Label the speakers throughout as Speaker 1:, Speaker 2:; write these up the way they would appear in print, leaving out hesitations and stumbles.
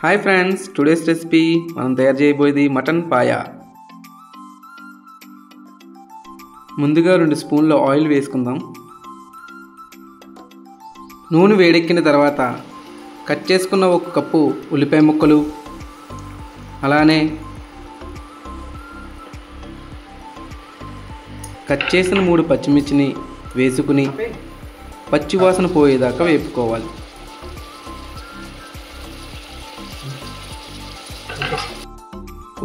Speaker 1: Hi friends, today's recipe మనం తయారు చేయబోయేది మటన్ పాయా. ముందుగా 2 స్పూన్ల ఆయిల్ వేసుకుందాం. నూనె వేడెక్కిన తర్వాత కట్ చేసుకున్న 1 కప్పు ఉల్లిపాయ ముక్కలు, అలానే కట్ చేసిన 3 పచ్చిమిర్చిని వేసుకుని పచ్చి వాసన పోయేదాకా వేపుకోవాలి.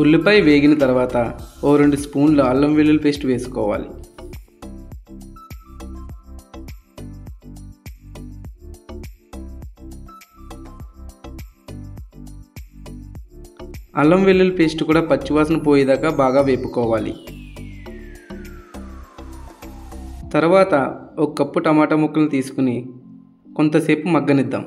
Speaker 1: ఉల్లిపాయ వేగిన తర్వాత 2 స్పూన్ల అల్లం వెల్లుల్లి పేస్ట్ వేసుకోవాలి. అల్లం వెల్లుల్లి పేస్ట్ కూడా పచ్చివాసన పోయేదాకా బాగా వేపుకోవాలి. తర్వాత 1 కప్పు టమాటా ముక్కలను తీసుకుని కొంతసేపు మగ్గనిద్దాం.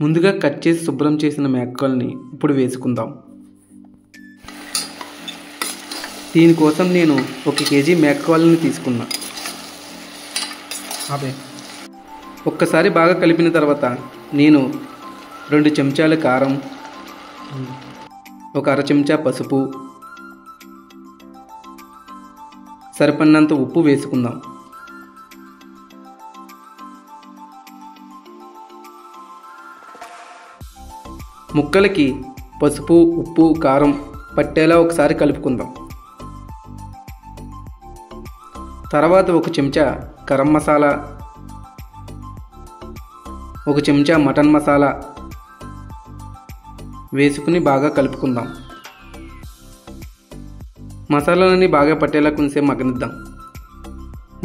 Speaker 1: ముందుగా కట్ చేసి శుభ్రం చేసిన మేకల్ని ఇప్పుడు వేసుకుందాం. దీనికోసం నేను 1 కేజీ మేకల్ని తీసుకున్నా. ఒక్కసారి బాగా కలిపిన తర్వాత నేను 2 చెంచాల కారం, 1 అర చెంచా పసుపు, సరిపడినంత ఉప్పు వేసుకుందాం. ముక్కలకి పసుపు, ఉప్పు, కారం పట్టేలా ఒకసారి కలుపుకుందాం. తర్వాత 1 చెంచా గరం మసాలా, 1 చెంచా మటన్ మసాలా వేసుకుని బాగా కలుపుకుందాం. మసాలాలన్నీ బాగా పట్టేలా కొంచెంసేపు మగ్గనిద్దాం.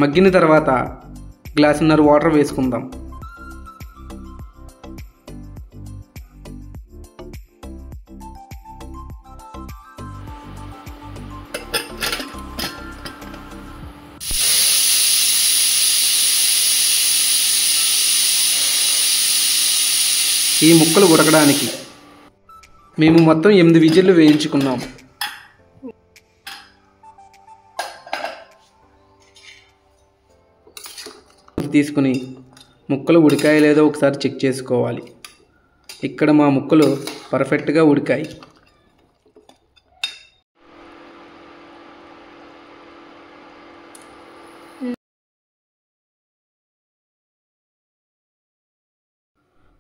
Speaker 1: మగ్గిన తర్వాత గ్లాసున్నర వాటర్ వేసుకుందాం. ఈ ముక్కలు ఉడకడానికి మేము మొత్తం 8 విజిల్లు వేయించుకున్నాం. తీసుకుని ముక్కలు ఉడికాయో లేదో ఒకసారి చెక్ చేసుకోవాలి. ఇక్కడ మా ముక్కలు పర్ఫెక్ట్గా ఉడికాయి.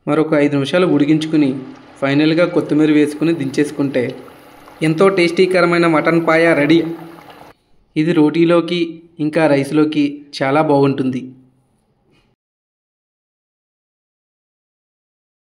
Speaker 1: మరొక 5 నిమిషాలు ఉడికించుకుని ఫైనల్గా కొత్తిమీర వేసుకుని దించేసుకుంటే ఎంతో టేస్టీకరమైన మటన్ పాయా రెడీ. ఇది రోటీలోకి ఇంకా రైస్లోకి చాలా బాగుంటుంది.